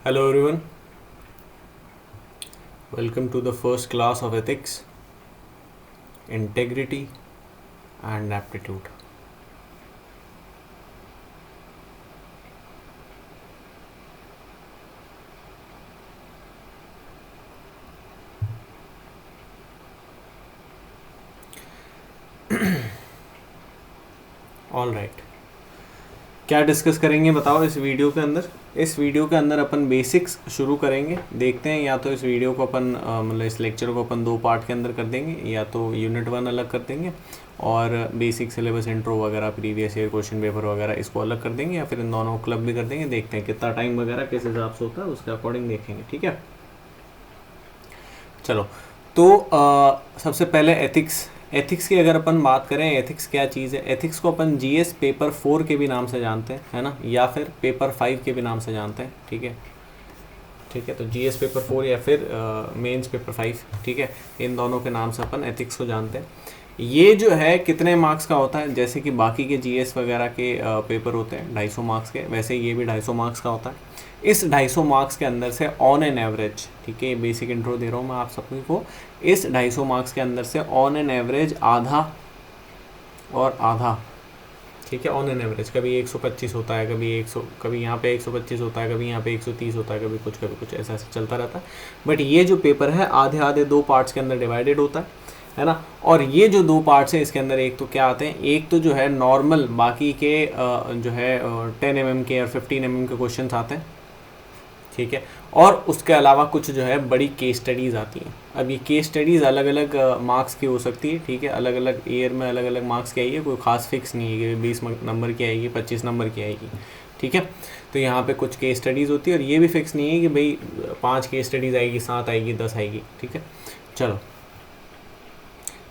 Hello everyone, welcome to the first class of ethics, integrity and aptitude. All right, क्या discuss करेंगे बताओ इस video के अंदर। इस वीडियो के अंदर अपन बेसिक्स शुरू करेंगे। देखते हैं या तो इस वीडियो को अपन मतलब इस लेक्चर को अपन 2 पार्ट के अंदर कर देंगे, या तो यूनिट 1 अलग कर देंगे और बेसिक सिलेबस इंट्रो वगैरह प्रीवियस ईयर क्वेश्चन पेपर वगैरह इसको अलग कर देंगे, या फिर इन दोनों क्लब भी कर देंगे। देखते हैं कितना टाइम वगैरह किस हिसाब से होता है, उसके अकॉर्डिंग देखेंगे। ठीक है, चलो। तो सबसे पहले एथिक्स की अगर अपन बात करें, एथिक्स क्या चीज़ है। एथिक्स को अपन जीएस पेपर 4 के भी नाम से जानते हैं, है ना, या फिर पेपर 5 के भी नाम से जानते हैं। ठीक है, तो जीएस पेपर 4 या फिर मेंस पेपर 5, ठीक है, इन दोनों के नाम से अपन एथिक्स को जानते हैं। ये जो है कितने मार्क्स का होता है, जैसे कि बाकी के जीएस वगैरह के पेपर होते हैं 250 मार्क्स के, वैसे ये भी 250 मार्क्स का होता है। इस 250 मार्क्स के अंदर से ऑन एन एवरेज, ठीक है, बेसिक इंट्रो दे रहा हूँ मैं आप सभी को, इस 250 मार्क्स के अंदर से ऑन एन एवरेज आधा और आधा, ठीक है, ऑन एन एवरेज कभी 125 होता है, कभी 100, कभी यहाँ पे 125 होता है, कभी यहाँ पे 130 होता है, कभी कुछ ऐसा चलता रहता है। बट ये जो पेपर है आधे आधे 2 पार्ट्स के अंदर डिवाइडेड होता है ना। और ये जो 2 पार्ट्स हैं इसके अंदर एक तो क्या आते हैं, एक तो जो है नॉर्मल बाकी के जो है 10 mm के और 15 mm के क्वेश्चन आते हैं, ठीक है, और उसके अलावा कुछ जो है बड़ी केस स्टडीज़ आती हैं। अब ये केस स्टडीज़ अलग अलग मार्क्स की हो सकती है, ठीक है, अलग अलग ईयर में अलग अलग मार्क्स की आएगी, कोई खास फिक्स नहीं है कि 20 नंबर की आएगी, 25 नंबर की आएगी, ठीक है। तो यहाँ पे कुछ केस स्टडीज़ होती है, और ये भी फिक्स नहीं है कि भाई 5 केस स्टडीज़ आएगी, 7 आएगी, 10 आएगी, ठीक है। चलो,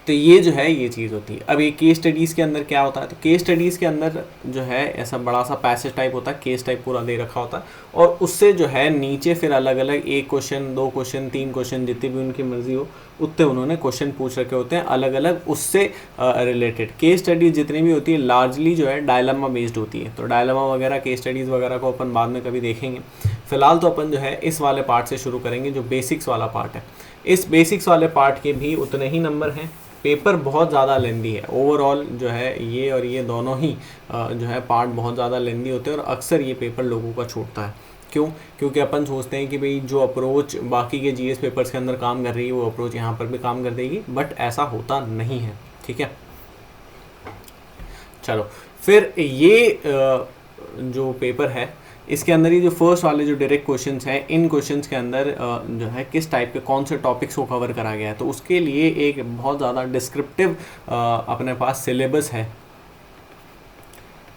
तो ये जो है ये चीज़ होती है। अब ये केस स्टडीज़ के अंदर क्या होता है, तो केस स्टडीज़ के अंदर जो है ऐसा बड़ा सा पैसेज टाइप होता है, केस टाइप पूरा दे रखा होता है, और उससे जो है नीचे फिर अलग अलग 1 क्वेश्चन, 2 क्वेश्चन, 3 क्वेश्चन, जितनी भी उनकी मर्जी हो उतने उन्होंने क्वेश्चन पूछ रखे होते हैं अलग अलग उससे रिलेटेड। केस स्टडीज़ जितनी भी होती है लार्जली जो है डायलेमा बेस्ड होती है, तो डायलेमा वगैरह केस स्टडीज़ वगैरह को अपन बाद में कभी देखेंगे। फिलहाल तो अपन जो है इस वाले पार्ट से शुरू करेंगे जो बेसिक्स वाला पार्ट है। इस बेसिक्स वाले पार्ट के भी उतने ही नंबर हैं। पेपर बहुत ज़्यादा लेंदी है ओवरऑल जो है, ये और ये दोनों ही जो है पार्ट बहुत ज़्यादा लेंदी होते हैं, और अक्सर ये पेपर लोगों का छूटता है। क्यों? क्योंकि अपन सोचते हैं कि भाई जो अप्रोच बाकी के जीएस पेपर्स के अंदर काम कर रही है वो अप्रोच यहाँ पर भी काम कर देगी, बट ऐसा होता नहीं है, ठीक है। चलो, फिर ये जो पेपर है इसके अंदर ही जो फर्स्ट वाले जो डायरेक्ट क्वेश्चंस हैं, इन क्वेश्चंस के अंदर जो है किस टाइप के कौन से टॉपिक्स को कवर करा गया है, तो उसके लिए एक बहुत ज़्यादा डिस्क्रिप्टिव अपने पास सिलेबस है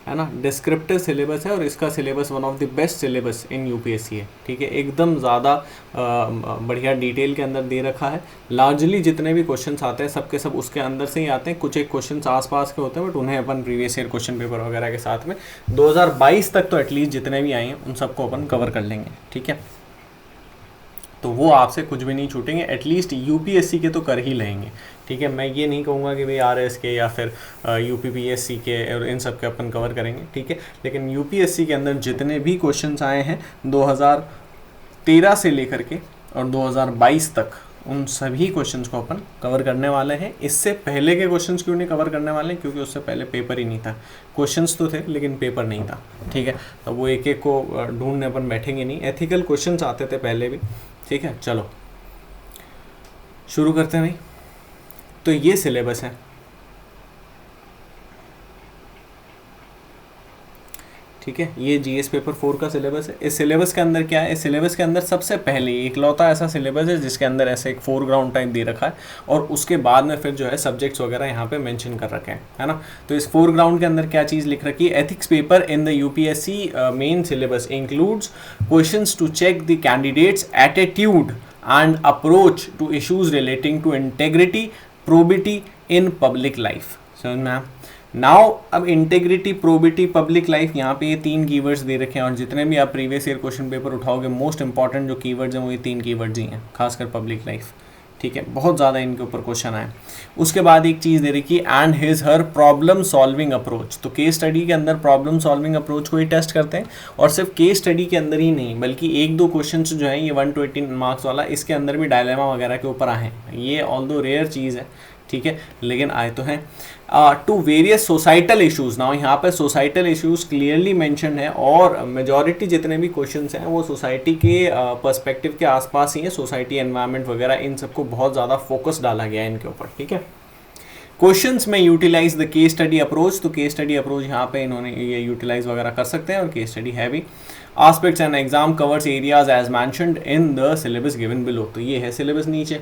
ना, डिस्क्रिप्टिव सिलेबस है, और इसका syllabus one of the best syllabus in UPSC है, ठीक है, एकदम ज़्यादा बढ़िया डिटेल के अंदर दे रखा है। लार्जली जितने भी क्वेश्चंस आते हैं सबके सब उसके अंदर से ही आते हैं, कुछ एक क्वेश्चंस आसपास के होते हैं, बट उन्हें अपन प्रीवियस ईयर क्वेश्चन पेपर वगैरह के साथ में 2022 तक तो एटलीस्ट जितने भी आए हैं उन सबको अपन कवर कर लेंगे, ठीक है। तो वो आपसे कुछ भी नहीं छूटेंगे, एटलीस्ट यूपीएससी के तो कर ही लेंगे, ठीक है। मैं ये नहीं कहूँगा कि भाई आरएस के या फिर यूपीपीएससी के और इन सब के अपन कवर करेंगे, ठीक है, लेकिन यूपीएससी के अंदर जितने भी क्वेश्चंस आए हैं 2013 से लेकर के और 2022 तक, उन सभी क्वेश्चंस को अपन कवर करने वाले हैं। इससे पहले के क्वेश्चंस क्यों नहीं कवर करने वाले हैं, क्योंकि उससे पहले पेपर ही नहीं था। क्वेश्चंस तो थे लेकिन पेपर नहीं था, ठीक है, तो वो एक एक को ढूंढने अपन बैठेंगे नहीं। एथिकल क्वेश्चंस आते थे पहले भी, ठीक है। चलो शुरू करते हैं भाई। तो ये सिलेबस है, ठीक है, ये जीएस पेपर 4 का सिलेबस है। इस सिलेबस के अंदर क्या है, इस सिलेबस के अंदर सबसे पहले इकलौता ऐसा सिलेबस है जिसके अंदर ऐसे एक फोरग्राउंड टाइप दे रखा है, और उसके बाद में फिर जो है सब्जेक्ट्स वगैरह यहाँ पे मेंशन कर रखे हैं, है ना। तो इस फोरग्राउंड के अंदर क्या चीज़ लिख रखी है, ethics paper in the UPSC main syllabus includes questions to check the candidate's attitude and approach to issues relating to integrity, probity in public life. समझ में आया? नाउ अब इंटेग्रिटी, प्रोबिटी, पब्लिक लाइफ, यहाँ पे ये 3 कीवर्ड्स दे रखे हैं, और जितने भी आप प्रीवियस ईयर क्वेश्चन पेपर उठाओगे मोस्ट इंपॉर्टेंट जो कीवर्ड्स हैं वो ये 3 कीवर्ड्स ही हैं, खासकर पब्लिक लाइफ, ठीक है, बहुत ज़्यादा इनके ऊपर क्वेश्चन आए। उसके बाद एक चीज़ दे रखी है and his her problem solving approach. तो केस स्टडी के अंदर प्रॉब्लम सॉल्विंग अप्रोच को ही टेस्ट करते हैं, और सिर्फ केस स्टडी के अंदर ही नहीं बल्कि एक दो क्वेश्चन जो है ये 120 मार्क्स वाला, इसके अंदर भी डायलेमा वगैरह के ऊपर आए हैं। ये ऑल्दो रेयर चीज़ है, ठीक है, लेकिन आए तो हैं। टू वेरियस सोसाइटल इशूज़, ना यहाँ पे सोसाइटल इशूज़ क्लियरली मेंशन है, और मेजॉरिटी जितने भी क्वेश्चंस हैं वो सोसाइटी के पर्सपेक्टिव के आसपास ही है। सोसाइटी, एनवायरनमेंट वगैरह, इन सबको बहुत ज़्यादा फोकस डाला गया है इनके ऊपर, ठीक है। क्वेश्चंस में utilize the case study approach, तो केस स्टडी अप्रोच यहाँ पे इन्होंने ये यूटिलाइज वगैरह कर सकते हैं, और केस स्टडी है भी। Aspects and exam covers areas as mentioned in the syllabus given below, तो ये है सिलेबस नीचे।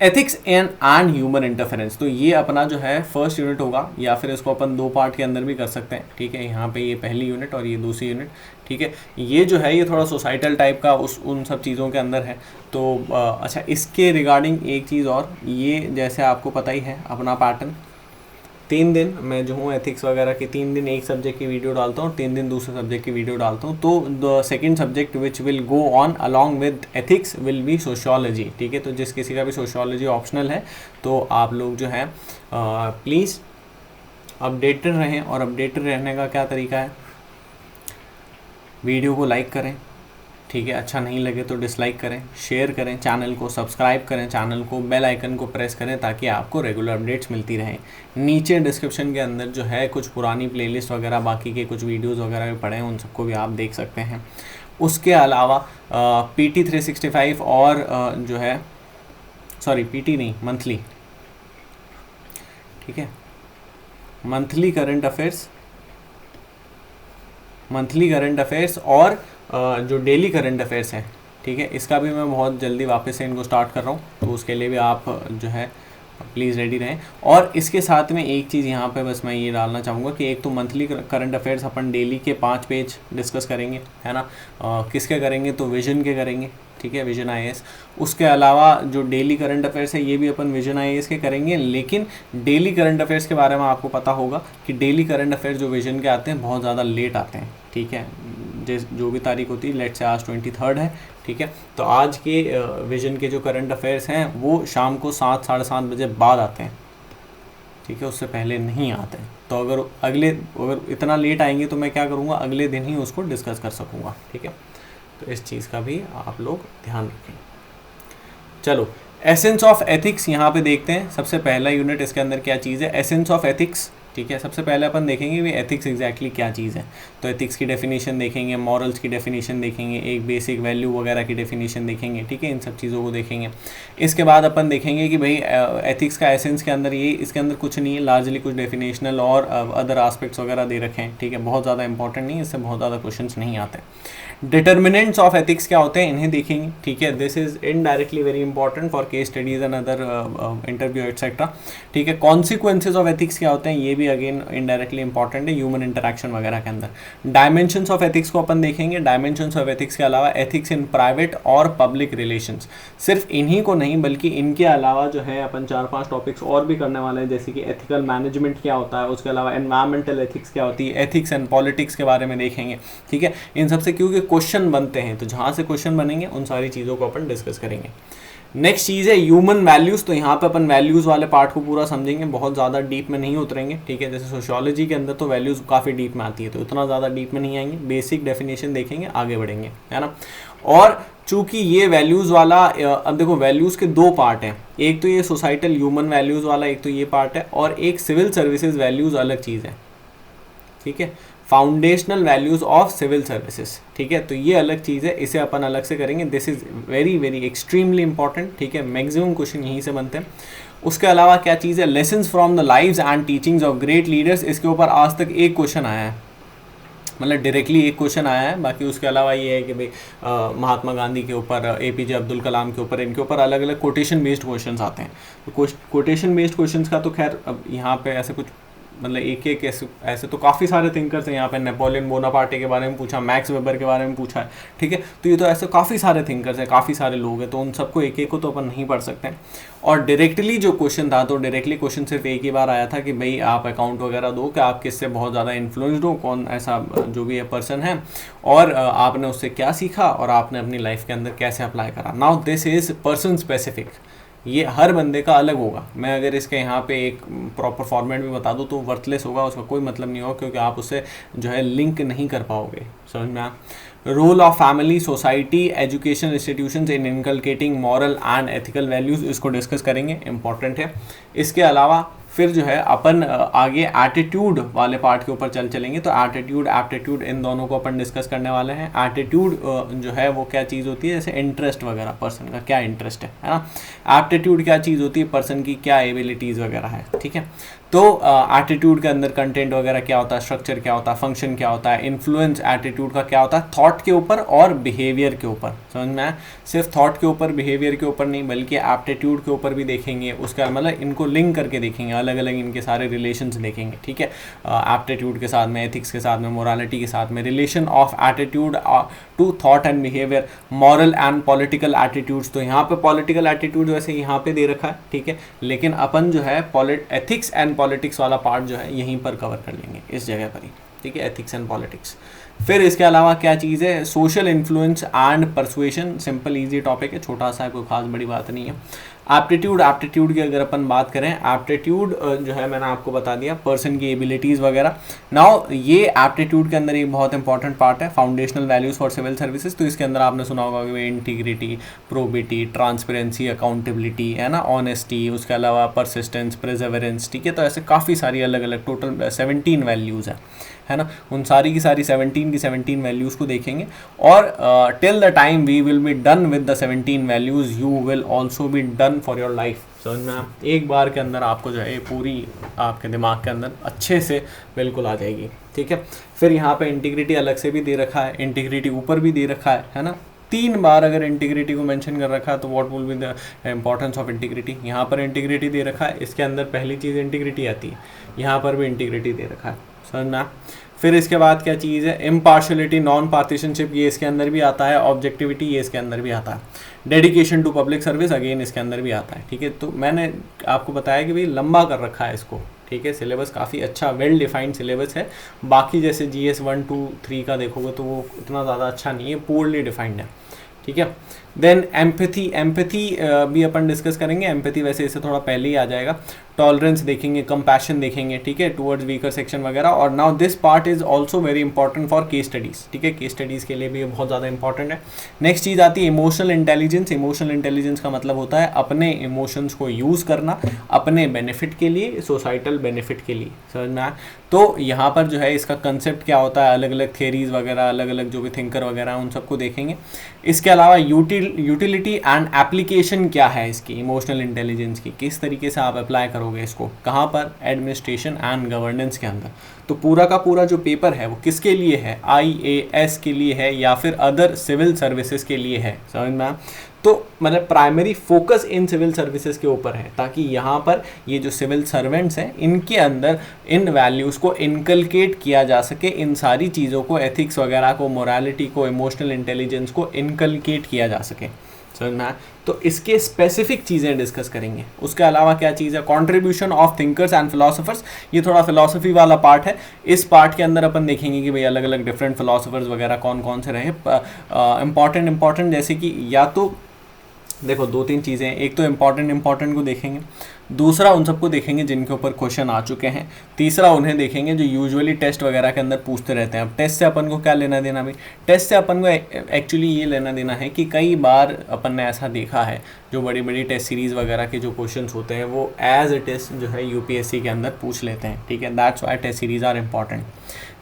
एथिक्स एंड ह्यूमन इंटरफेरेंस, तो ये अपना जो है फर्स्ट यूनिट होगा, या फिर इसको अपन दो पार्ट के अंदर भी कर सकते हैं, ठीक है। यहाँ पे ये पहली यूनिट और ये दूसरी यूनिट, ठीक है। ये जो है ये थोड़ा सोसाइटल टाइप का उन सब चीज़ों के अंदर है। तो अच्छा, इसके रिगार्डिंग एक चीज़ और, ये जैसे आपको पता ही है अपना पैटर्न, 3 दिन मैं जो हूँ एथिक्स वगैरह के 3 दिन एक सब्जेक्ट की वीडियो डालता हूँ, 3 दिन दूसरे सब्जेक्ट की वीडियो डालता हूँ। तो the second subject which will go on along with ethics will be sociology, ठीक है। तो जिस किसी का भी सोशियोलॉजी ऑप्शनल है, तो आप लोग जो है प्लीज़ अपडेटेड रहें। और अपडेटेड रहने का क्या तरीका है, वीडियो को लाइक करें, ठीक है, अच्छा नहीं लगे तो डिसलाइक करें, शेयर करें, चैनल को सब्सक्राइब करें, चैनल को बेल आइकन को प्रेस करें, ताकि आपको रेगुलर अपडेट्स मिलती रहें। नीचे डिस्क्रिप्शन के अंदर जो है कुछ पुरानी प्लेलिस्ट वगैरह, बाकी के कुछ वीडियोस वगैरह भी पड़े हैं, उन सबको भी आप देख सकते हैं। उसके अलावा PT 365 और जो है, सॉरी PT नहीं, मंथली, ठीक है, मंथली करंट अफेयर्स और जो डेली करंट अफेयर्स हैं, ठीक है, इसका भी मैं बहुत जल्दी वापस से इनको स्टार्ट कर रहा हूँ। तो उसके लिए भी आप जो है प्लीज़ रेडी रहें। और इसके साथ में एक चीज़ यहाँ पे बस मैं ये डालना चाहूँगा कि एक तो मंथली करंट अफेयर्स अपन डेली के 5 पेज डिस्कस करेंगे, है ना। किसके करेंगे, तो विजन के करेंगे, ठीक है, विजन IAS। उसके अलावा जो डेली करंट अफेयर्स है ये भी अपन विजन IAS के करेंगे, लेकिन डेली करंट अफेयर्स के बारे में आपको पता होगा कि डेली करंट अफेयर्स जो विजन के आते हैं बहुत ज़्यादा लेट आते हैं, ठीक है। जो भी तारीख होती है, लेट से आज 23 है, ठीक है। तो आज के विजन के जो करंट अफेयर्स हैं वो शाम को 7 साढ़े 7 बजे बाद आते हैं, ठीक है, उससे पहले नहीं आते हैं। तो अगर इतना लेट आएंगे तो मैं क्या करूँगा, अगले दिन ही उसको डिस्कस कर सकूँगा, ठीक है। तो इस चीज़ का भी आप लोग ध्यान रखें। चलो, एसेंस ऑफ एथिक्स यहाँ पे देखते हैं। सबसे पहला यूनिट इसके अंदर क्या चीज़ है, एसेंस ऑफ एथिक्स, ठीक है। सबसे पहले अपन देखेंगे भी एथिक्स एग्जैक्टली क्या चीज़ है। तो एथिक्स की डेफिनेशन देखेंगे, मॉरल्स की डेफिनेशन देखेंगे, एक बेसिक वैल्यू वगैरह की डेफिनेशन देखेंगे, ठीक है, इन सब चीज़ों को देखेंगे। इसके बाद अपन देखेंगे कि भाई एथिक्स का एसेंस के अंदर ये, इसके अंदर कुछ नहीं है, लार्जली कुछ डेफिनेशनल और अदर आस्पेक्ट्स वगैरह दे रखे हैं, ठीक है, बहुत ज़्यादा इंपॉर्टेंट नहीं, इससे बहुत ज़्यादा क्वेश्चंस नहीं आते। डिटर्मिनेंट्स ऑफ एथिक्स क्या होते हैं, इन्हें देखेंगे, ठीक है। This is indirectly very important for case studies and other interview etcetera, ठीक है। कॉन्सिक्वेंसेज ऑफ एथिक्स क्या होते हैं, ये भी अगेन इनडायरेक्टली इंपॉर्टेंट है ह्यूमन इंटरेक्शन वगैरह के अंदर। डायमेंशंस ऑफ एथिक्स को अपन देखेंगे। डायमेंशंस ऑफ एथिक्स के अलावा एथिक्स इन प्राइवेट और पब्लिक रिलेशंस, सिर्फ इन्हीं को नहीं बल्कि इनके अलावा जो है अपन 4-5 टॉपिक्स और भी करने वाले हैं, जैसे कि एथिकल मैनेजमेंट क्या होता है, उसके अलावा एनवायरमेंटल एथिक्स क्या होती है, एथिक्स एंड पॉलिटिक्स के बारे में देखेंगे, ठीक है। इन सबसे क्योंकि क्वेश्चन बनते हैं, तो जहाँ से क्वेश्चन बनेंगे उन सारी चीज़ों को अपन डिस्कस करेंगे। नेक्स्ट चीज़ है ह्यूमन वैल्यूज़। तो यहाँ पे अपन वैल्यूज़ वाले पार्ट को पूरा समझेंगे, बहुत ज़्यादा डीप में नहीं उतरेंगे, ठीक है। जैसे सोशियोलॉजी के अंदर तो वैल्यूज़ काफ़ी डीप में आती है, तो इतना ज़्यादा डीप में नहीं आएंगे, बेसिक डेफिनेशन देखेंगे, आगे बढ़ेंगे, है ना। और चूँकि ये वैल्यूज़ वाला, अब देखो वैल्यूज़ के 2 पार्ट हैं, एक तो ये सोसाइटल ह्यूमन वैल्यूज़ वाला, एक तो ये पार्ट है, और एक सिविल सर्विसेज वैल्यूज़ अलग चीज़ है, ठीक है। Foundational values of civil services, ठीक है, तो ये अलग चीज़ है, इसे अपन अलग से करेंगे। This is very very extremely important, ठीक है, मैक्सिमम क्वेश्चन यहीं से बनते हैं। उसके अलावा क्या चीज़ है, lessons from the lives and teachings of great leaders. इसके ऊपर आज तक एक क्वेश्चन आया है, मतलब डायरेक्टली एक क्वेश्चन आया है, बाकी उसके अलावा ये है कि भाई महात्मा गांधी के ऊपर, APJ अब्दुल कलाम के ऊपर, इनके ऊपर अलग अलग कोटेशन बेस्ड क्वेश्चंस आते हैं। तो कोटेशन बेस्ड क्वेश्चंस का तो खैर अब यहाँ पे ऐसे कुछ मतलब एक एक ऐसे तो काफ़ी सारे थिंकर्स हैं यहाँ पे, नेपोलियन बोनापार्टे के बारे में पूछा, मैक्स वेबर के बारे में पूछा है, ठीक है। तो ये तो ऐसे काफ़ी सारे थिंकर्स हैं, काफ़ी सारे लोग हैं, तो उन सबको एक एक को तो अपन नहीं पढ़ सकते हैं। और डायरेक्टली जो क्वेश्चन था, तो डायरेक्टली क्वेश्चन सिर्फ एक ही बार आया था कि भाई आप अकाउंट वगैरह दो कि आप किससे बहुत ज़्यादा इन्फ्लुएंस्ड हो, कौन ऐसा जो भी पर्सन है, और आपने उससे क्या सीखा और आपने अपनी लाइफ के अंदर कैसे अप्लाई करा। Now this is person specific, ये हर बंदे का अलग होगा। मैं अगर इसके यहाँ पे एक प्रॉपर फॉर्मेट में बता दूँ तो वर्थलेस होगा, उसका कोई मतलब नहीं होगा, क्योंकि आप उससे जो है लिंक नहीं कर पाओगे। समझ में? Role of family, society, education institutions in inculcating moral and ethical values, इसको डिस्कस करेंगे, इंपॉर्टेंट है। इसके अलावा फिर जो है अपन आगे एटीट्यूड वाले पार्ट के ऊपर चलेंगे। तो एटीट्यूड, एप्टीट्यूड, इन दोनों को अपन डिस्कस करने वाले हैं। एटीट्यूड जो है वो क्या चीज़ होती है, जैसे इंटरेस्ट वगैरह, पर्सन का क्या इंटरेस्ट है ना। एप्टीट्यूड क्या चीज़ होती है, पर्सन की क्या एबिलिटीज़ वगैरह है, ठीक है। तो एटीट्यूड के अंदर कंटेंट वगैरह क्या होता है, स्ट्रक्चर क्या होता है, फंक्शन क्या होता है, इन्फ्लुएंस एटीट्यूड का क्या होता है, थॉट के ऊपर और बिहेवियर के ऊपर। समझ में आया? सिर्फ थॉट के ऊपर, बिहेवियर के ऊपर नहीं, बल्कि एप्टीट्यूड के ऊपर भी देखेंगे। उसका मतलब इनको लिंक करके देखेंगे, अलग अलग इनके सारे रिलेशंस देखेंगे, ठीक है। एप्टीट्यूड के साथ में, एथिक्स के साथ में, मोरालिटी के साथ में, relation of attitude to thought and behaviour, moral and political attitudes. तो यहाँ पे पॉलिटिकल एटीट्यूड वैसे यहाँ पे दे रखा है, ठीक है, लेकिन अपन जो है एथिक्स एंड पॉलिटिक्स वाला पार्ट जो है यहीं पर कवर कर लेंगे, इस जगह पर ही, ठीक है, एथिक्स एंड पॉलिटिक्स। फिर इसके अलावा क्या चीज़ है, social influence and persuasion, simple easy topic है, छोटा सा है, कोई खास बड़ी बात नहीं है। एप्टीट्यूड की अगर अपन बात करें, एप्टीट्यूड जो है मैंने आपको बता दिया, पर्सन की एबिलिटीज़ वगैरह। नाउ ये एप्टीट्यूड के अंदर एक बहुत इंपॉर्टेंट पार्ट है, foundational values for civil services. तो इसके अंदर आपने सुना होगा कि इंटीग्रिटी, प्रोबिटी, ट्रांसपेरेंसी, अकाउंटेबिलिटी, है ना, ऑनेस्टी, उसके अलावा परसिस्टेंस, प्रिजर्वेरेंस, ठीक है। तो ऐसे काफ़ी सारी अलग अलग टोटल 17 वैल्यूज़ है ना। उन सारी की सारी 17 की 17 वैल्यूज़ को देखेंगे, और till the time we will be done with the 17 values, you will also be done for your life. समझ में? एक बार के अंदर आपको जो है पूरी आपके दिमाग के अंदर अच्छे से बिल्कुल आ जाएगी, ठीक है। फिर यहाँ पे इंटीग्रिटी अलग से भी दे रखा है, इंटीग्रिटी ऊपर भी दे रखा है ना। 3 बार अगर इंटीग्रिटी को मेंशन कर रखा है तो what will be the importance of integrity. यहाँ पर इंटीग्रिटी दे रखा है, इसके अंदर पहली चीज़ इंटीग्रिटी आती है, यहाँ पर भी इंटीग्रिटी दे रखा है। समझना? फिर इसके बाद क्या चीज़ है, इम्पार्शलिटी, नॉन पार्टीशनशिप, ये इसके अंदर भी आता है, ऑब्जेक्टिविटी ये इसके अंदर भी आता है, dedication to public service again इसके अंदर भी आता है, ठीक है। तो मैंने आपको बताया कि भाई लंबा कर रखा है इसको, ठीक है। सिलेबस काफ़ी अच्छा वेल डिफाइंड सिलेबस है। बाकी जैसे GS 1, 2, 3 का देखोगे तो वो इतना ज़्यादा अच्छा नहीं है, पुअरली डिफाइंड है, ठीक है। देन एम्पैथी भी अपन डिस्कस करेंगे। एम्पैथी वैसे इससे थोड़ा पहले ही आ जाएगा। टॉलरेंस देखेंगे, कंपैशन देखेंगे, ठीक है, टुवर्ड्स वीकर सेक्शन वगैरह। और now this part is also very important for case studies, ठीक है, केस स्टडीज़ के लिए भी ये बहुत ज़्यादा इंपॉर्टेंट है। नेक्स्ट चीज़ आती है इमोशनल इंटेलिजेंस। इमोशनल इंटेलिजेंस का मतलब होता है अपने इमोशंस को यूज़ करना अपने बेनिफिट के लिए, सोसाइटल बेनिफिट के लिए। समझ में आया? तो यहाँ पर जो है इसका कंसेप्ट क्या होता है, अलग अलग थियरीज़ वगैरह, अलग अलग जो भी थिंकर वगैरह हैं उन सबको देखेंगे। इसके अलावा यूटिलिटी एंड एप्लीकेशन क्या है इसकी, इमोशनल इंटेलिजेंस की, किस तरीके से आप अप्लाई करोगे इसको, कहाँ पर, एडमिनिस्ट्रेशन एंड गवर्नेंस के अंदर। तो पूरा का पूरा जो पेपर है वो किसके लिए है, IAS के लिए है या फिर अदर सिविल सर्विसेज के लिए है। समझ में? तो मतलब primary focus in civil services के ऊपर है, ताकि यहाँ पर ये जो सिविल सर्वेंट्स हैं इनके अंदर इन वैल्यूज़ को इनकलकेट किया जा सके, इन सारी चीज़ों को, एथिक्स वगैरह को, मोरालिटी को, इमोशनल इंटेलिजेंस को इनकलकेट किया जा सके। समझ में? तो इसके स्पेसिफिक चीज़ें डिस्कस करेंगे। उसके अलावा क्या चीज़ है, contribution of thinkers and philosophers. ये थोड़ा फिलोसफी वाला पार्ट है। इस पार्ट के अंदर अपन देखेंगे कि भाई अलग अलग डिफरेंट फिलोसोफर्स वगैरह कौन कौन से रहे। इंपॉर्टेंट जैसे कि या तो देखो 2-3 चीज़ें हैं, एक तो इम्पॉर्टेंट को देखेंगे, दूसरा उन सबको देखेंगे जिनके ऊपर क्वेश्चन आ चुके हैं, तीसरा उन्हें देखेंगे जो यूजुअली टेस्ट वगैरह के अंदर पूछते रहते हैं। अब टेस्ट से अपन को क्या लेना देना भाई, टेस्ट से अपन को एक्चुअली ये लेना देना है कि कई बार अपन ने ऐसा देखा है जो बड़ी बड़ी टेस्ट सीरीज़ वगैरह के जो क्वेश्चंस होते हैं वो एज इट इज़ जो है UPSC के अंदर पूछ लेते हैं, ठीक है। That's why test series are important.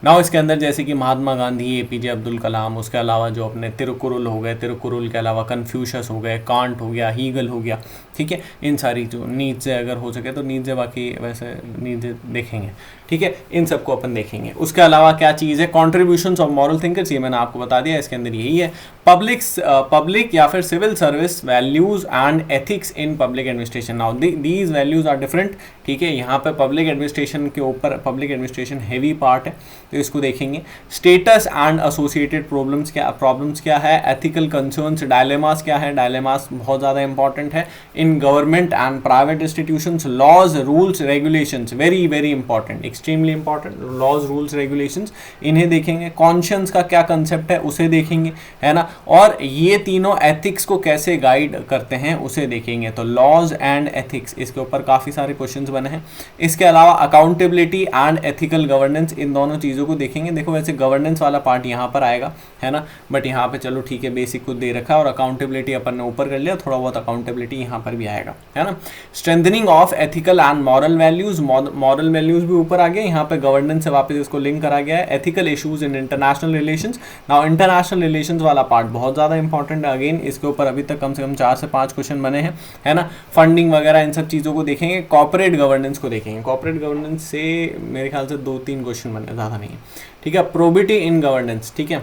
Now इसके अंदर जैसे कि महात्मा गांधी, APJ अब्दुल कलाम, उसके अलावा जो अपने तिरुकुरुल हो गए, तिरुकुरुल के अलावा कन्फ्यूशस हो गए, कांट हो गया, हीगल हो गया, ठीक है। इन सारी जो नीड्स से अगर हो सके तो नीड्स से, बाकी वैसे नीड्स देखेंगे, ठीक है, इन सबको अपन देखेंगे। उसके अलावा क्या चीज़ है, कॉन्ट्रीब्यूशंस ऑफ मॉरल थिंकर्स, ये मैंने आपको बता दिया, इसके अंदर यही है। पब्लिक या फिर civil service values and ethics in public administration. Now these values are different, ठीक है। यहाँ पे पब्लिक एडमिनिस्ट्रेशन के ऊपर, पब्लिक एडमिनिस्ट्रेशन हैवी पार्ट है, तो इसको देखेंगे। स्टेटस एंड एसोसिएटेड प्रॉब्लम्स क्या है, एथिकल कंसर्न्स, डायलेमास क्या है, डायलेमास बहुत ज़्यादा इंपॉर्टेंट है in government and private institutions. Laws, rules, regulations, very very important, extremely important, laws, rules, regulations, इन्हें देखेंगे। कॉन्शियंस का क्या कंसेप्ट है उसे देखेंगे, है ना। और ये तीनों एथिक्स को कैसे गाइड करते हैं उसे देखेंगे। तो लॉज एंड एथिक्स, इसके ऊपर काफ़ी सारे क्वेश्चंस बने हैं। इसके अलावा अकाउंटेबिलिटी एंड एथिकल गवर्नेंस, इन दोनों चीज़ों को देखेंगे। देखो वैसे गवर्नेंस वाला पार्ट यहाँ पर आएगा, है ना, बट यहाँ पे चलो ठीक है, बेसिक कुछ दे रखा है, और अकाउंटेबिलिटी अपन ने ऊपर कर लिया, थोड़ा बहुत अकाउंटेबिलिटी यहाँ पर भी आएगा, है ना। Strengthening of ethical and moral values, moral values भी ऊपर आ गए, यहाँ पे गवर्नेंस से वापस इसको लिंक करा गया है। Ethical issues in international relations. Now international relations वाला पार्ट बहुत ज़्यादा इंपॉर्टेंट है, अगेन इसके ऊपर अभी तक कम से कम 4 से 5 क्वेश्चन बने हैं, है ना। फंडिंग वगैरह इन सब चीज़ों को देखेंगे। कॉर्पोरेट गवर्नेंस को देखेंगे, कॉर्पोरेट गवर्नेंस से मेरे ख्याल से 2-3 क्वेश्चन बने, ज़्यादा नहीं है, ठीक है। प्रोबिटी इन गवर्नेंस, ठीक है,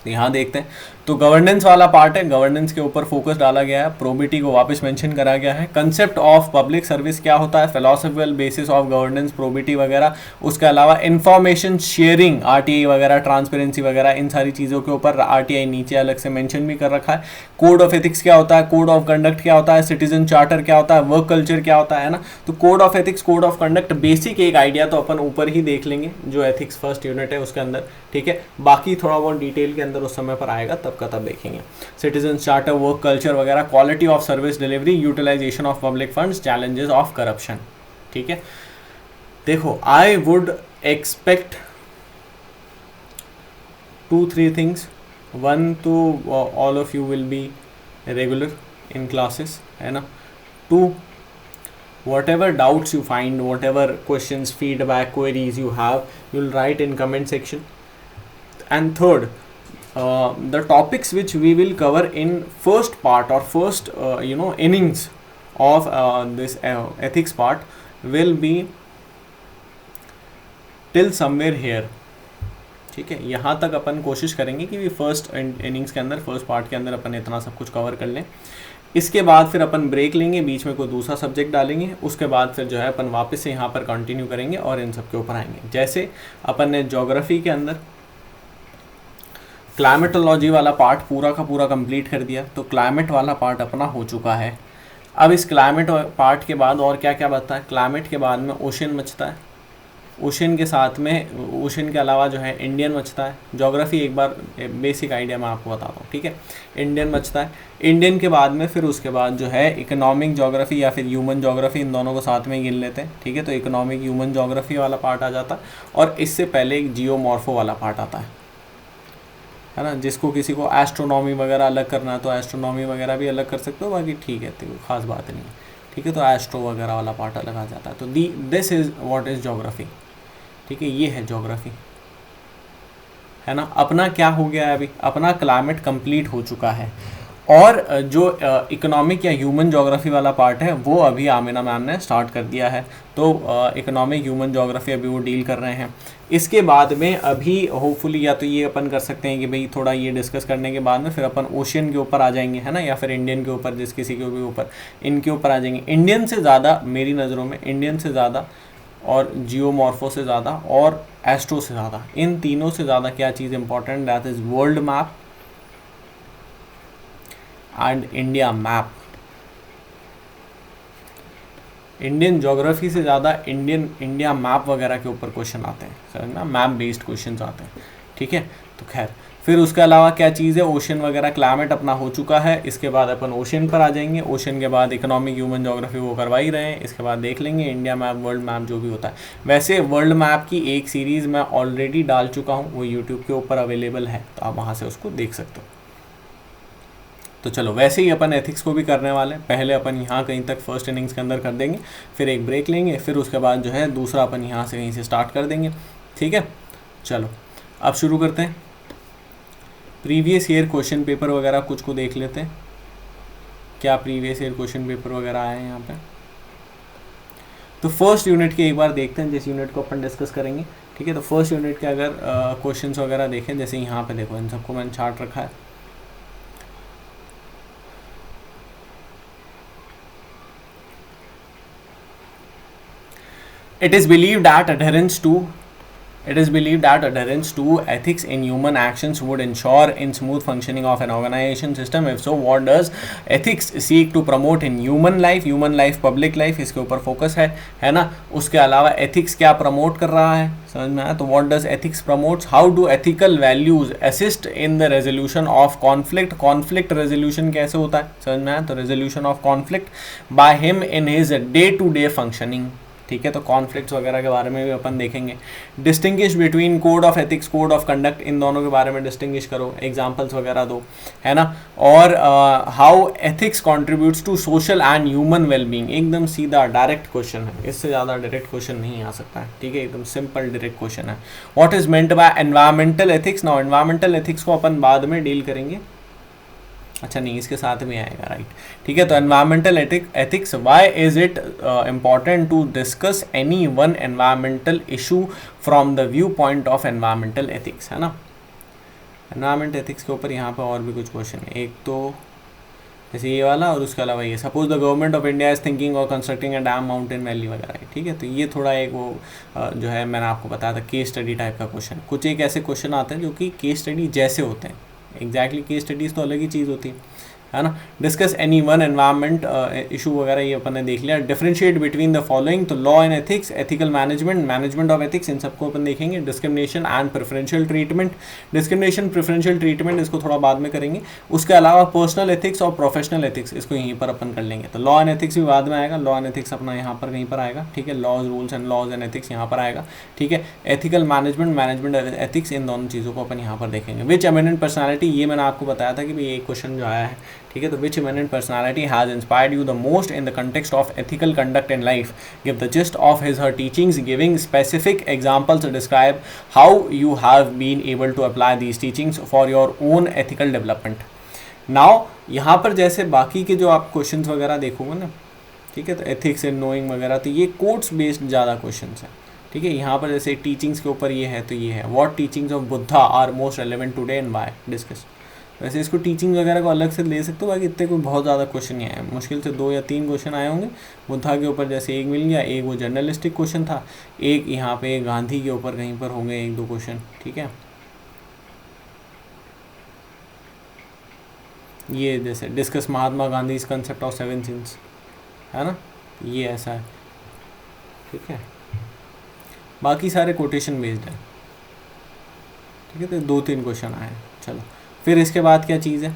यहाँ देखते हैं। तो गवर्नेंस वाला पार्ट है, गवर्नेंस के ऊपर फोकस डाला गया है, प्रोबिटी को वापस मेंशन करा गया है। कंसेप्ट ऑफ पब्लिक सर्विस क्या होता है, philosophical basis of governance, probity वगैरह। उसके अलावा इंफॉर्मेशन शेयरिंग, आरटीआई वगैरह, ट्रांसपेरेंसी वगैरह, इन सारी चीज़ों के ऊपर आरटीआई नीचे अलग से मेंशन भी कर रखा है। कोड ऑफ एथिक्स क्या होता है, कोड ऑफ कंडक्ट क्या होता है, सिटीजन चार्टर क्या होता है, वर्क कल्चर क्या होता है ना। तो code of ethics, code of conduct, basic एक आइडिया तो अपन ऊपर ही देख लेंगे जो एथिक्स फर्स्ट यूनिट है उसके अंदर, ठीक है। बाकी थोड़ा बहुत डिटेल के अंदर उस समय पर आएगा, तब का तब देखेंगे। सिटीजन चार्टर, वर्क कल्चर वगैरह, quality of service delivery, utilisation of public funds, challenges of corruption, ठीक है। देखो I would expect 2-3 things. One, तो all of you will be regular in classes, है ना। 2, whatever doubts you find, whatever questions, feedback, queries you have, you'll write in comment section. And third, the topics which we will cover in first part or first innings of this ethics part will be till somewhere here, ठीक है। यहाँ तक अपन कोशिश करेंगे कि first innings के अंदर, first part के अंदर अपन इतना सब कुछ कवर कर लें। इसके बाद फिर अपन ब्रेक लेंगे, बीच में कोई दूसरा सब्जेक्ट डालेंगे, उसके बाद फिर जो है अपन वापस से यहाँ पर कंटिन्यू करेंगे और इन सब के ऊपर आएंगे। जैसे अपन ने ज्योग्राफी के अंदर क्लाइमेटोलॉजी वाला पार्ट पूरा का पूरा कंप्लीट कर दिया, तो क्लाइमेट वाला पार्ट अपना हो चुका है। अब इस क्लाइमेट पार्ट के बाद और क्या क्या बचता है, क्लाइमेट के बाद में ओशन बचता है, ओशन के साथ में, ओशन के अलावा जो है इंडियन बचता है। ज्योग्राफी एक बार बेसिक आइडिया मैं आपको बताता हूँ, ठीक है। इंडियन बचता है, इंडियन के बाद में फिर उसके बाद जो है इकोनॉमिक ज्योग्राफी या फिर ह्यूमन ज्योग्राफी, इन दोनों को साथ में गिन लेते हैं, ठीक है। तो इकोनॉमिक ह्यूमन ज्योग्राफी वाला पार्ट आ जाता है, और इससे पहले एक जियोमॉर्फो वाला पार्ट आता है ना। जिसको किसी को एस्ट्रोनॉमी वगैरह अलग करना है तो एस्ट्रोनॉमी वगैरह भी अलग कर सकते हो, बाकी ठीक है, तो खास बात नहीं है, ठीक है। तो एस्ट्रो वगैरह वाला पार्ट अलग आ जाता है। तो this is what is geography, ठीक है, ये है ज्योग्राफी, है ना। अपना क्या हो गया है, अभी अपना क्लाइमेट कंप्लीट हो चुका है, और जो इकोनॉमिक या ह्यूमन ज्योग्राफी वाला पार्ट है वो अभी आमिना मैम ने स्टार्ट कर दिया है। तो इकोनॉमिक ह्यूमन ज्योग्राफी अभी वो डील कर रहे हैं। इसके बाद में अभी होपफुली या तो ये अपन कर सकते हैं कि भाई थोड़ा ये डिस्कस करने के बाद में फिर अपन ओशियन के ऊपर आ जाएंगे, है ना, या फिर इंडियन के ऊपर, जिस किसी के भी ऊपर, इनके ऊपर आ जाएंगे। इंडियन से ज़्यादा मेरी नज़रों में, इंडियन से ज़्यादा और जियोमॉर्फो से ज़्यादा और एस्ट्रो से ज़्यादा, इन तीनों से ज़्यादा क्या चीज़ important, that is world map and India map. Indian geography से ज़्यादा इंडिया मैप वगैरह के ऊपर क्वेश्चन आते हैं, समझना, मैप बेस्ड क्वेश्चन आते हैं, ठीक है। तो खैर फिर उसके अलावा क्या चीज़ है, ओशन वगैरह, क्लाइमेट अपना हो चुका है। इसके बाद अपन ओशन पर आ जाएंगे, ओशन के बाद इकोनॉमिक ह्यूमन ज्योग्राफी वो करवा ही रहे हैं। इसके बाद देख लेंगे इंडिया मैप, वर्ल्ड मैप जो भी होता है। वैसे वर्ल्ड मैप की एक सीरीज़ मैं ऑलरेडी डाल चुका हूँ, वो यूट्यूब के ऊपर अवेलेबल है, तो आप वहाँ से उसको देख सकते हो। तो चलो वैसे ही अपन एथिक्स को भी करने वाले हैं। पहले अपन यहाँ कहीं तक फर्स्ट इनिंग्स के अंदर कर देंगे, फिर एक ब्रेक लेंगे, फिर उसके बाद जो है दूसरा अपन यहाँ से कहीं से स्टार्ट कर देंगे, ठीक है। चलो अब शुरू करते हैं। प्रीवियस ईयर क्वेश्चन पेपर वगैरह कुछ को देख लेते हैं, क्या प्रीवियस ईयर क्वेश्चन पेपर वगैरह आए हैं यहाँ पे। तो फर्स्ट यूनिट के एक बार देखते हैं, जिस यूनिट को अपन डिस्कस करेंगे, ठीक है। तो फर्स्ट यूनिट के अगर क्वेश्चंस वगैरह देखें, जैसे यहाँ पे देखो इन सबको मैंने चार्ट रखा है। It is believed that adherence to ethics in human actions would ensure in smooth functioning of an organization system. If so, what does ethics seek to promote in human life, public life, इसके ऊपर focus है ना। उसके अलावा ethics क्या promote कर रहा है, समझ में आया। तो what does ethics promotes? How do ethical values assist in the resolution of conflict resolution कैसे होता है, समझ में आया। तो resolution of conflict by him in his day to day functioning, ठीक है। तो कॉन्फ्लिक्ट्स वगैरह के बारे में भी अपन देखेंगे। Distinguish between code of ethics, code of conduct, इन दोनों के बारे में डिस्टिंग्विश करो, एग्जांपल्स वगैरह दो, है ना। और how ethics contributes to social and human wellbeing, एकदम सीधा डायरेक्ट क्वेश्चन है, इससे ज़्यादा डायरेक्ट क्वेश्चन नहीं आ सकता है, ठीक है। एकदम सिंपल डायरेक्ट क्वेश्चन है। What is meant by environmental ethics. Now environmental ethics को अपन बाद में डील करेंगे, अच्छा नहीं इसके साथ में आएगा, राइट, ठीक है। तो environmental ethics, why is it important to discuss any one environmental issue from the viewpoint of environmental ethics, है ना। एनवायरमेंट एथिक्स के ऊपर यहाँ पे और भी कुछ क्वेश्चन है, एक तो जैसे ये वाला और उसके अलावा ये, suppose the government of India is thinking और constructing a dam mountain valley वगैरह, ठीक है। तो ये थोड़ा एक वो जो है मैंने आपको बताया था केस स्टडी टाइप का क्वेश्चन। कुछ एक ऐसे क्वेश्चन आते हैं जो कि केस स्टडी जैसे होते हैं, एग्जैक्टली केस स्टडीज़ तो अलग ही चीज़ होती है ना। Discuss any one environment issue वगैरह ये अपन ने देख लिया। डिफरेंशिएट बिटवीन द फॉलोइंग, तो law and ethics, ethical management, management of ethics, इन सबको अपन देखेंगे। Discrimination and preferential treatment, discrimination preferential treatment इसको थोड़ा बाद में करेंगे। उसके अलावा पर्सनल एथिक्स और प्रोफेशनल एथिक्स, इसको यहीं पर अपन कर लेंगे। तो लॉ एंड एथिक्स भी बाद में आएगा, लॉ एंड एथिक्स अपना यहाँ पर कहीं पर आएगा, ठीक है। Laws, rules and laws and ethics यहाँ पर आएगा, ठीक है। एथिकल मैनेजमेंट, मैनेजमेंट एथिक्स, इन दोनों चीज़ों को अपन यहाँ पर देखेंगे। विच एमिनेंट पर्सनैलिटी, ये मैंने आपको बताया था कि भाई ये क्वेश्चन जो आया है, ठीक है। तो विच eminent personality has inspired you the most in the context of ethical conduct in life? Give the gist of his her teachings, giving specific examples to describe how you have been able to apply these teachings for your own ethical development. Now यहाँ पर जैसे बाकी के जो आप questions वगैरह देखोगे ना, ठीक है, तो एथिक्स एंड नोइंग वगैरह, तो ये कोट्स बेस्ड ज़्यादा क्वेश्चंस हैं, ठीक है। यहाँ पर जैसे टीचिंग्स के ऊपर ये है, तो ये है what teachings of Buddha are most relevant today and why, discuss. वैसे इसको टीचिंग वगैरह को अलग से ले सकते हो, बाकी इतने कोई बहुत ज़्यादा क्वेश्चन नहीं आए, मुश्किल से 2 या 3 क्वेश्चन आए होंगे बुद्धा के ऊपर। जैसे एक मिल गया, एक वो जर्नलिस्टिक क्वेश्चन था, एक यहाँ पे गांधी के ऊपर कहीं पर होंगे 1-2 क्वेश्चन, ठीक है। ये जैसे discuss Mahatma Gandhi concept of 7 since, है ना, ये ऐसा है, ठीक है। बाकी सारे कोटेशन बेस्ड है, ठीक है। तो 2-3 क्वेश्चन आए, चलो। फिर इसके बाद क्या चीज़ है,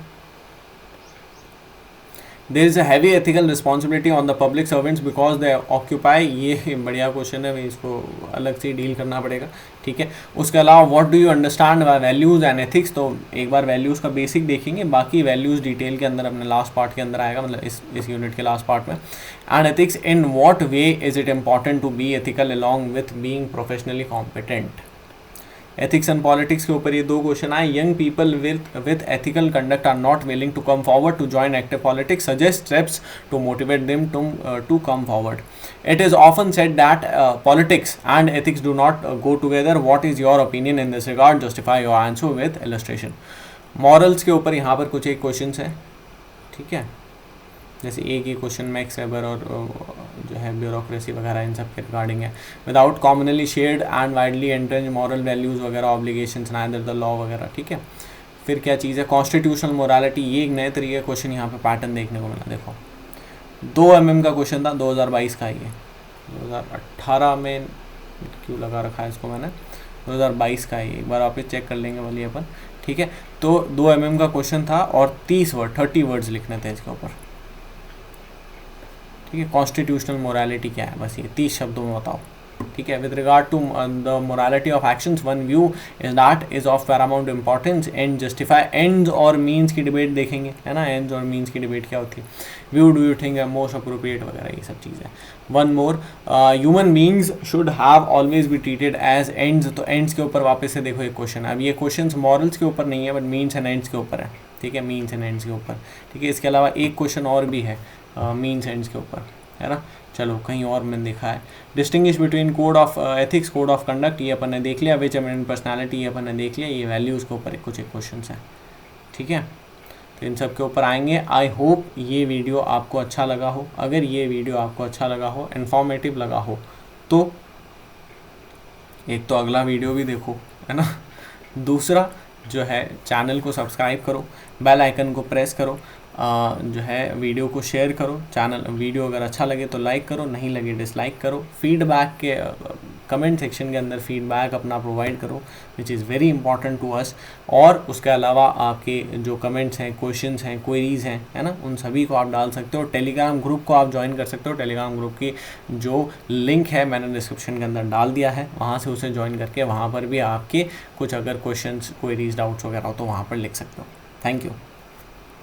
there is a heavy ethical responsibility on the public servants because they occupy, ये बढ़िया क्वेश्चन है, इसको अलग से डील करना पड़ेगा, ठीक है। उसके अलावा what do you understand by values and ethics, तो एक बार वैल्यूज़ का बेसिक देखेंगे, बाकी वैल्यूज़ डिटेल के अंदर अपने लास्ट पार्ट के अंदर आएगा, मतलब इस यूनिट के लास्ट पार्ट में। And ethics, in what way is it important to be ethical along with being professionally competent. Ethics and politics के ऊपर ये 2 क्वेश्चन आए। Young people with ethical conduct are not willing to come forward to join active politics, suggest steps to motivate them to come forward. It is often said that politics and ethics do not go together, what is your opinion in this regard, justify your answer with illustration. Morals के ऊपर यहाँ पर कुछ एक question है, ठीक है। जैसे एक ही क्वेश्चन मैक्स वेबर और जो है ब्यूरोक्रेसी वगैरह इन सब के रिगार्डिंग है। Without commonly shared and widely entrenched moral values वगैरह, ऑब्लिगेशंस नाइदर द लॉ वगैरह, ठीक है। फिर क्या चीज़ है, कॉन्स्टिट्यूशनल मोरालिटी, ये एक नए तरीके का क्वेश्चन यहाँ पे पैटर्न देखने को मिला। देखो 2 mm का क्वेश्चन था, 2022 का, ये 2018 में क्यों लगा रखा है इसको मैंने, 2022 का है, एक बार वापस चेक कर लेंगे वाली अपन, ठीक है। तो 2 mm का क्वेश्चन था और 30 वर्ड्स लिखने थे इसके ऊपर, ठीक है। कॉन्स्टिट्यूशनल मोरालिटी क्या है, बस ये 30 शब्दों में बताओ, ठीक है। With regard to the morality of actions, one view is that is of paramount importance and justify ends और मीन्स की डिबेट देखेंगे, है ना। एंड्स और मीन्स की डिबेट क्या होती है, व्यू डू यू थिंक है मोस्ट अप्रोप्रिएट वगैरह, ये सब चीज़ें। One more, human beings should have always be treated as ends, तो एंड्स के ऊपर वापस से देखो एक क्वेश्चन है। अब ये क्वेश्चन मॉरल्स के ऊपर नहीं है, बट मीन्स एंड एंड्स के ऊपर है, ठीक है, मीन्स एंड एंड्स के ऊपर, ठीक है। इसके अलावा एक क्वेश्चन और भी है मीन्स एंड्स के ऊपर, है ना। चलो कहीं और मैंने देखा है, distinguish between code of ethics, code of conduct, ये अपन ने देख लिया, विच एमिनेंट पर्सनालिटी, ये अपन ने देख लिया, ये वैल्यूज़ के ऊपर कुछ एक क्वेश्चन है, ठीक है। तो इन सब के ऊपर आएंगे। आई होप ये वीडियो आपको अच्छा लगा हो। अगर ये वीडियो आपको अच्छा लगा हो, इन्फॉर्मेटिव लगा हो, तो एक तो अगला वीडियो भी देखो, है ना। दूसरा जो है चैनल को सब्सक्राइब करो, बेल आइकन को प्रेस करो, जो है वीडियो को शेयर करो, चैनल वीडियो अगर अच्छा लगे तो लाइक करो, नहीं लगे डिसलाइक करो। फीडबैक के कमेंट सेक्शन के अंदर फीडबैक अपना प्रोवाइड करो, which is very important to us. और उसके अलावा आपके जो कमेंट्स हैं, क्वेश्चंस हैं, क्वेरीज़ हैं, है ना, उन सभी को आप डाल सकते हो। टेलीग्राम ग्रुप को आप ज्वाइन कर सकते हो। टेलीग्राम ग्रुप की जो लिंक है मैंने डिस्क्रिप्शन के अंदर डाल दिया है, वहाँ से उसे ज्वाइन करके वहाँ पर भी आपके कुछ अगर क्वेश्चंस, क्वेरीज, डाउट्स वगैरह हो तो वहाँ पर लिख सकते हो। Thank you.